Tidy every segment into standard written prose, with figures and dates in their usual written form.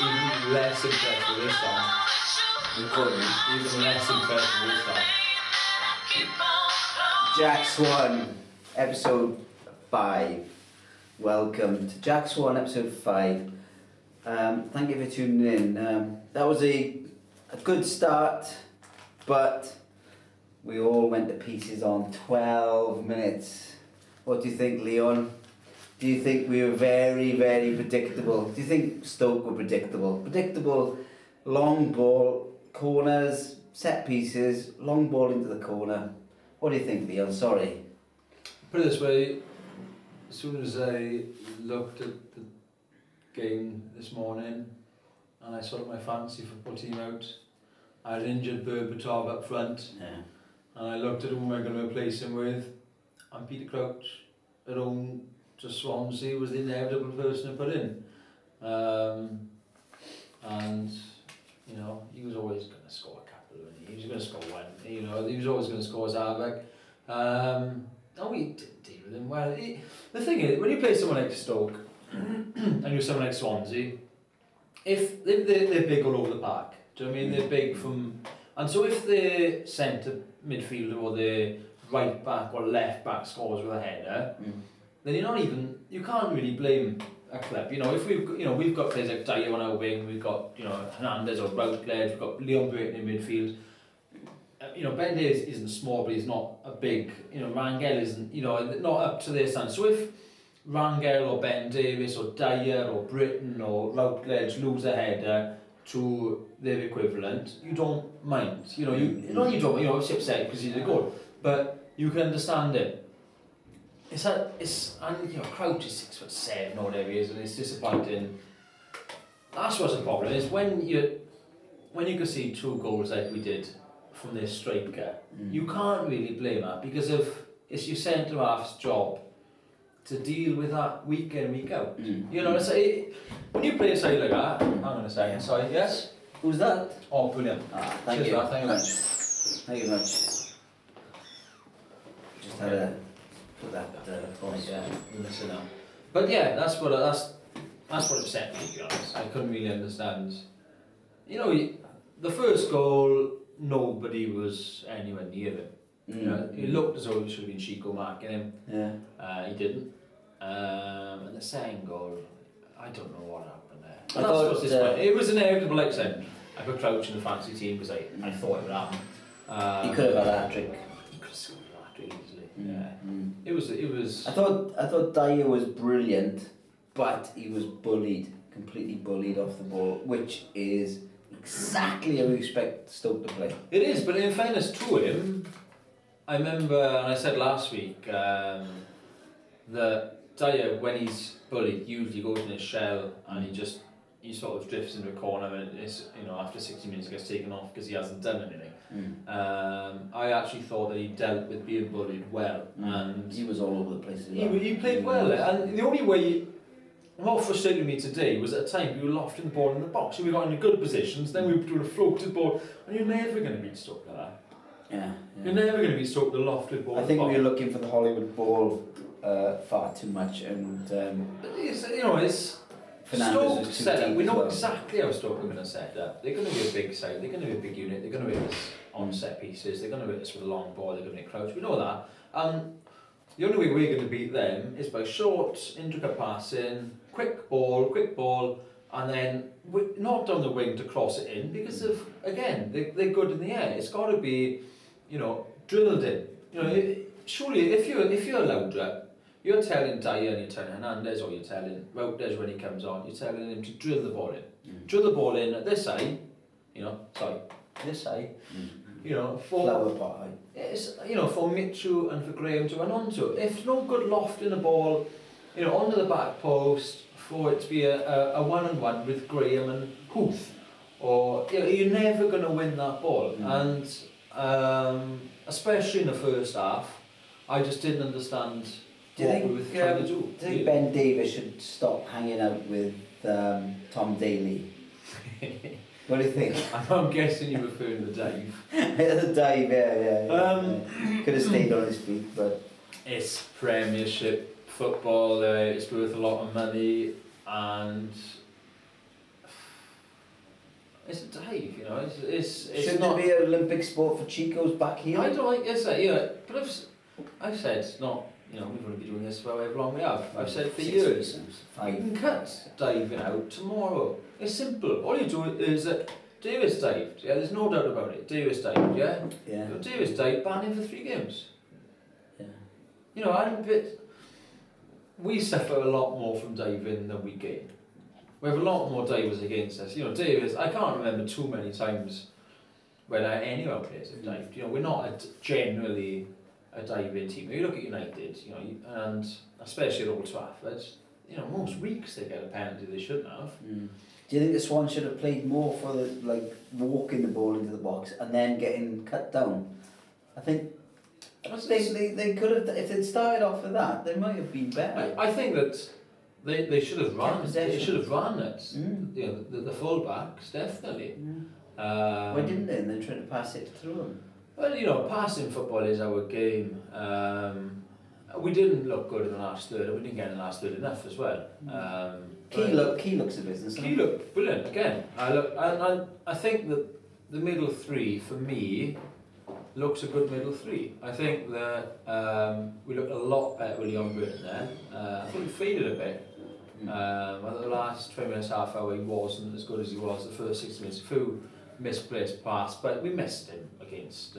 Even less impressed with this song. Even less impressed with this song. Jack Swan, episode 5. Welcome to Jack Swan, episode 5. Thank you for tuning in. That was a good start, but we all went to pieces on 12 minutes. What do you think, Leon? Do you think we were very, very predictable? Do you think Stoke were predictable? Predictable, long ball, corners, set pieces, long ball into the corner. What do you think, Leon? Sorry. Put it this way, as soon as I looked at the game this morning and I saw my fantasy football team out, I had injured Berbatov up front, and I looked at who am I going to replace him with, and Peter Crouch at home to Swansea was the inevitable person to put in. And, you know, he was always going to score a couple, and he was going to score one, you know, he was always going to score his halfback. No, we didn't deal with him well. The thing is, when you play someone like Stoke, and you're someone like Swansea, if they're big all over the park, do you know what I mean? They're big from, and so if the centre midfielder or the right back or left back scores with a header, then you can't really blame a club. You know, if we've got players like Dyer on our wing, we've got, you know, Hernandez or Routledge, we've got Leon Burton in midfield. You know, Ben Davies isn't small, but he's not a big, you know, Rangel isn't, you know, not up to their standard. So if Rangel or Ben Davies or Dyer or Britton or Routledge lose a header to their equivalent, you don't mind. You know, you don't, you know, obviously upset because he's a goal, but you can understand it. And you know, Crouch is 6'7" or whatever he is, and it's disappointing. That's what's the problem, is when you can see 2 goals like we did from this striker, you can't really blame that, because it's your centre half's job to deal with that week in, week out. You know, when you play a side like that, hang on a second, sorry, yes? Who's that? Oh, brilliant. Thank you. Thank you much. Thank you much. Just had to put that point. Yeah, we're missing out. But yeah, that's what upset me, to be honest. I couldn't really understand. You know, the first goal, nobody was anywhere near him. You know, it looked as though he should have been Chico marking him. Yeah. He didn't. And the second goal, I don't know what happened there. I thought it was inevitable, like I said. I put Crouch in the fantasy team because I thought it would happen. He could have had a hat-trick. He could have scored a hat-trick easily. Yeah. It was. I thought Dyer was brilliant, but he was completely bullied off the ball, which is exactly how we expect Stoke to play. It is, but in fairness to him, I remember, and I said last week, that Dyer, when he's bullied, usually goes in his shell and he sort of drifts into a corner, and it's, you know, after 60 minutes he gets taken off because he hasn't done anything. I actually thought that he dealt with being bullied well, and he was all over the place. He played well, and the only way. What frustrated me today was at a time we were lofting the ball in the box, so we got into good positions, then we were doing a floated ball, and you're never going to beat Stoke like that. Yeah. You're never going to beat Stoke with a lofted ball. I think we were looking for the Hollywood ball far too much, and it's Stoke set up. We know exactly how Stoke are going to set up. They're going to be a big side. They're going to be a big unit. They're going to hit us on set pieces. They're going to hit us with a long ball. They're going to hit Crouch. We know that. The only way we're going to beat them is by short, intricate passing, quick ball, and then not down the wing to cross it in, because again, they're good in the air. It's got to be, you know, drilled in. You know, surely if you're Laudrup, you're telling Dyer and you're telling Hernandez, or you're telling Routledge when he comes on, you're telling him to drill the ball in. Drill the ball in at this side, this side, you know, for Mitchell and for Graham to run onto. If no good loft in the ball, you know, onto the back post, for it to be a one-on-one with Graham and Huth, or, you know, you're never going to win that ball. And especially in the first half, I just didn't understand what we were trying to do. Do you think Ben Davies should stop hanging out with Tom Daly? What do you think? I'm guessing you're referring to Dave. The Dave, yeah. Could have stayed on his feet, but it's Premiership football. It's worth a lot of money, and It's a dive, you know. It's Shouldn't not. it be an Olympic sport for Chico's back heel? I don't like this, you know. But I've said it's not. You know, we've only been doing this for however long we have. I've said for 6 years. weeks, You 5. can cut diving out tomorrow. It's simple. All you do is that Davis dived. Yeah, there's no doubt about it. Davis dived. Yeah. Yeah. Davis dived, ban him for 3 games. Yeah. You know, we suffer a lot more from diving than we gain. We have a lot more divers against us. You know, Davis, I can't remember too many times when any of our players have dived. You know, we're not generally a diving team. You look at United, you know, and especially at Old Trafford, you know, most weeks they get a penalty they shouldn't have. Mm. Do you think the Swans should have played more for the walking the ball into the box and then getting cut down? I think they could have, if they'd started off with that, they might have been better. I think that they should have run. They should have run it. Mm. You know, the full backs definitely. Why didn't they? And they tried to pass it through them. Well, you know, passing football is our game. We didn't look good in the last third, and we didn't get in the last third enough as well. Key looks a business. Key looked brilliant again. I think that the middle three for me looks a good middle three. I think that we looked a lot better with Leon Burton there. I think we faded a bit. The last 20 minutes, half hour, he wasn't as good as he was the first 60 minutes. A few misplaced pass, but we missed him against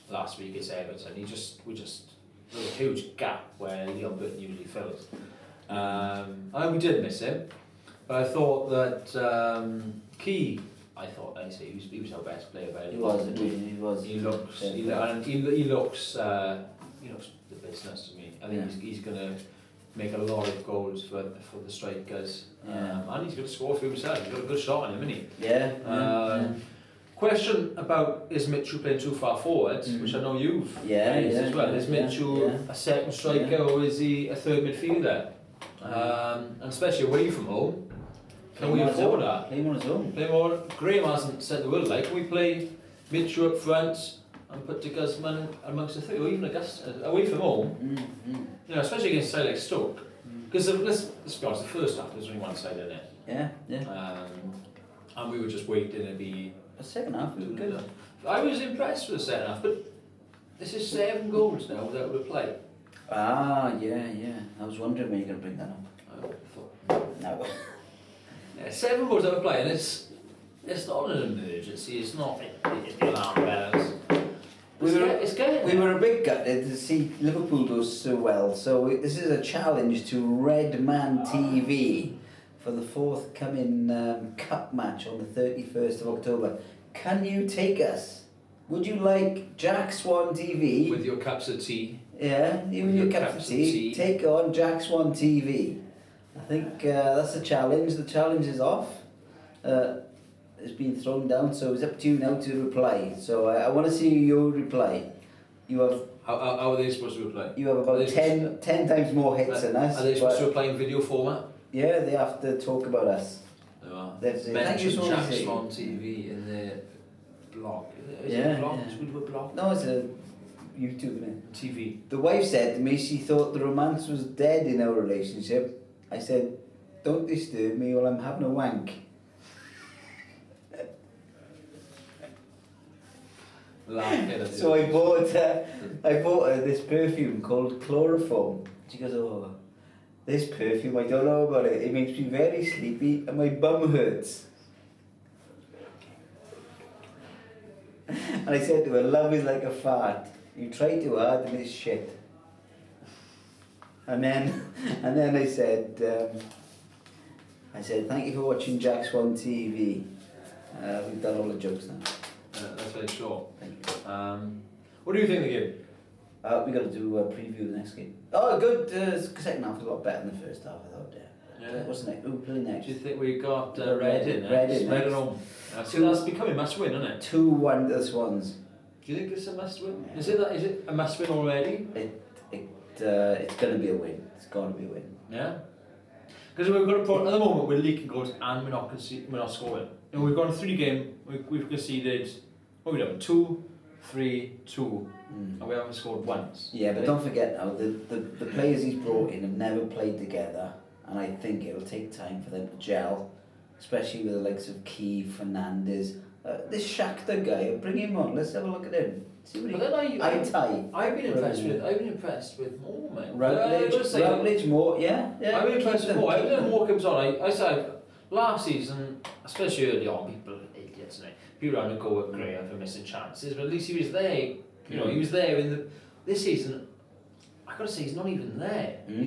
last week against Everton. There was a huge gap where Leon Burton usually fills. And we did miss him, but I thought that Key, he was our best player. He was. He looks the business to me. I think he's going to make a lot of goals for the strikers. And he's going to score for himself. He's got a good shot on him, hasn't he? Yeah. Question about is Mitchell playing too far forward, which I know you've raised as well. Is Mitchell a second striker or is he a third midfielder? And especially away from home, can we afford that? Play him on his own. Graham hasn't said the word like. Can we play Mitchell up front and put De Guzman amongst the three, or even Augusta away from home? You know, especially against a side like Stoke. Because let's be honest, the first half was only one side in it. And we were just waiting to be. The second half was good. I was impressed with the second half, but this is 7 goals now without reply. I was wondering when you're going to bring that up. No. 7 goals without reply, and it's not an emergency. It's not the alarm bells. We were a bit gutted to see Liverpool do so well. So this is a challenge to Redman TV for the forthcoming cup match on the 31st of October. Can you take us? Would you like jackswan5 with your cups of tea? Yeah, you and your cups of tea. Take on jackswan5. I think that's the challenge. The challenge is off. It's been thrown down, so it's up to you now to reply. So I want to see your reply. You have. How are they supposed to reply? You have about 10 times more hits than us. Are they supposed to reply in video format? Yeah, they have to talk about us. Mention jackswan5 in their blog. Is it a blog? Yeah. Should we do a blog? No, it's a YouTube, isn't it? TV. The wife said to me she thought the romance was dead in our relationship. I said, don't disturb me while I'm having a wank. So I bought her this perfume called Chloroform. She goes, oh, this perfume, I don't know about it. It makes me very sleepy and my bum hurts. And I said to her, love is like a fart. You try too hard and it's shit. And then I said, thank you for watching jackswan5. We've done all the jokes now. That's very short. Thank you. What do you think of the game? We got to do a preview of the next game. Oh, good. Second half was a lot better than the first half, I thought. What's next? Who play next? Do you think we got Reading? Reading next. Home. So that's becoming a must win, isn't it? 2-1 to the Swans. Do you think it's a must win? Yeah. Is it a must win already? It's going to be a win. It's going to be a win. Yeah. Because we've got a problem at the moment. We're leaking goals and we're not scoring. You know, we've gone 3 games. We've conceded. What have we done? 2, 3, 2, and we haven't scored once. Yeah, but don't forget now the players he's brought in have never played together, and I think it'll take time for them to gel. especially with the likes of Key, Fernandez. This Shakhtar guy, bring him on. Let's have a look at him. See what But then I've been impressed with Moore, man. Routledge, Moore, yeah. I've been impressed with Moore. Every time Moore comes on, I said last season, especially early on, people are idiots, and people around to go at Graham for missing chances, but at least he was there. You know, he was there in this season. I gotta say, he's not even there.